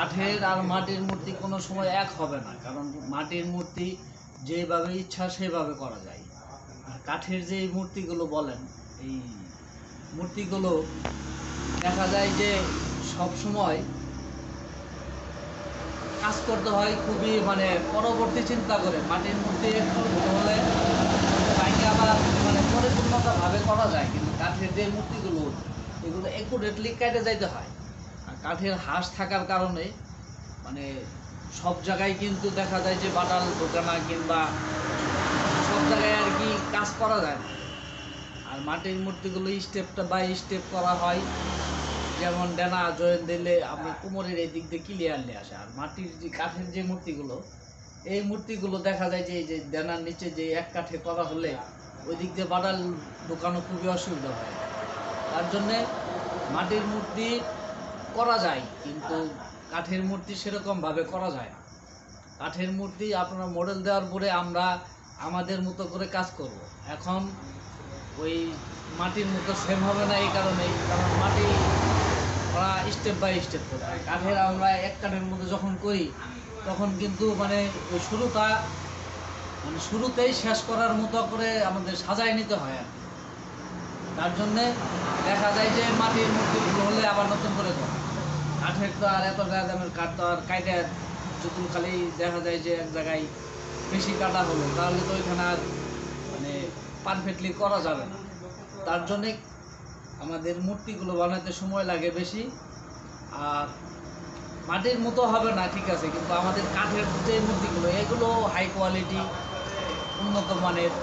কাঠের আর মাটির মূর্তি কোনো সময় এক হবে না, কারণ মাটির মূর্তি যেভাবে ইচ্ছা সেভাবে করা যায়। আর কাঠের যে মূর্তিগুলো বলেন, এই মূর্তিগুলো দেখা যায় যে সব সময় কাজ করতে হয় খুবই পরবর্তী চিন্তা করে। মাটির মূর্তি একটু হলে তাকে আবার পরিপূর্ণতাভাবে করা যায়, কিন্তু কাঠের যে মূর্তিগুলো এগুলো একুরেটলি কেটে যাইতে হয়। আর কাঠের হাঁস থাকার কারণে সব জায়গায় কিন্তু দেখা যায় যে বাটাল ঢোকে না, কিংবা সব জায়গায় আর কি কাজ করা যায় না। আর মাটির মূর্তিগুলো স্টেপটা বাই স্টেপ করা হয়, যেমন ডানা জয়েন দিলে আপনি কোমরের এই দিক দিয়ে ক্লিয়ারলি আসে। আর মাটির যে কাঠের যে মূর্তিগুলো, এই মূর্তিগুলো দেখা যায় যে এই যে ডানার নিচে যে এক কাঠে করা হলে ওই দিক দিয়ে বাটাল ঢোকানো খুবই অসুবিধা হয়। তার জন্যে মাটির মূর্তি করা যায়, কিন্তু কাঠের মূর্তি সেরকমভাবে করা যায় না। কাঠের মূর্তি আপনার মডেল দেওয়ার পরে আমরা আমাদের মতো করে কাজ করব। এখন ওই মাটির মতো সেম হবে না, এই কারণেই, কারণ মাটি ওরা স্টেপ বাই স্টেপ করে। কাঠের আমরা এক কাঠের মধ্যে যখন করি তখন কিন্তু ওই শুরুতেই শেষ করার মতো করে আমাদের সাজায় নিতে হয় আর কি। তার জন্যে দেখা যায় যে মাটির মূর্তিগুলো হলে আবার নতুন করে করা। কাঠের তো আর এত দামের কাঠ তো আর কাইটে যদি খালি দেখা যায় যে এক জায়গায় বেশি কাটা হলো, তাহলে তো ওইখানে আর পারফেক্টলি করা যাবে না। তার জন্যে আমাদের মূর্তিগুলো বানাতে সময় লাগে বেশি। আর মাটির মতো হবে না ঠিক আছে, কিন্তু আমাদের কাঠের যে মূর্তিগুলো এগুলো হাই কোয়ালিটি, উন্নত মানের।